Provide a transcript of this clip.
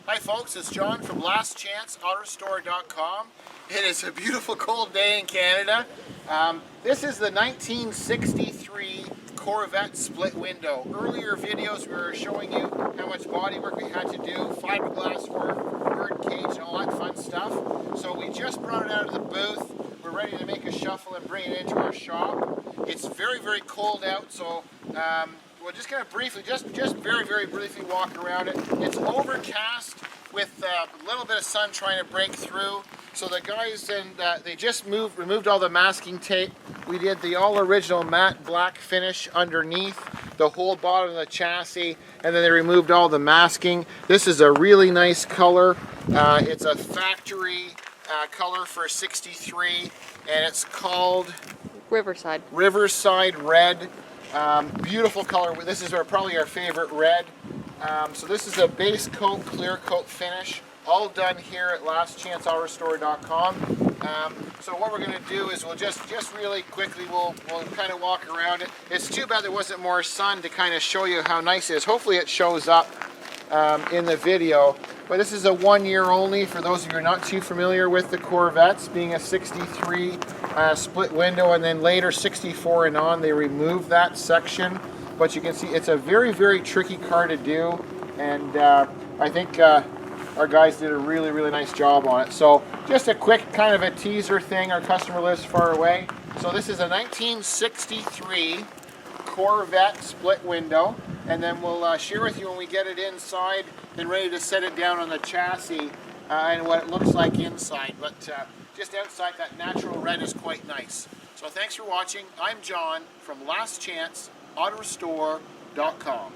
Hi folks, it's John from lastchanceautorestore.com. It is a beautiful cold day in Canada. This is the 1963 Corvette split window. Earlier videos we were showing you how much body work we had to do, fiberglass work, bird cage and all that fun stuff. So we just brought it out of the booth. We're ready to make a shuffle and bring it into our shop. It's very, very cold out, so we're just going to briefly, just very, very briefly walk around it. It's overcast with a little bit of sun trying to break through. So the guys, they just removed all the masking tape. We did the all original matte black finish underneath the whole bottom of the chassis, and then they removed all the masking. This is a really nice color. It's a factory color for 63, and it's called Riverside Red. Beautiful color. This is probably our favorite red. So this is a base coat, clear coat finish, all done here at lastchanceautorestore.com. So what we're going to do is we'll just really quickly, we'll kind of walk around it. It's too bad there wasn't more sun to kind of show you how nice it is. Hopefully it shows up in the video. But this is a 1 year only for those of you who are not too familiar with the Corvettes, being a 63 split window, and then later 64 and on they removed that section. But you can see it's a very, very tricky car to do, and I think our guys did a really, really nice job on it. So just a quick kind of a teaser thing. Our customer lives far away. So this is a 1963 Corvette split window, and then we'll share with you when we get it inside and ready to set it down on the chassis and what it looks like inside. But just outside, that natural red is quite nice. So thanks for watching. I'm John from lastchanceautorestore.com.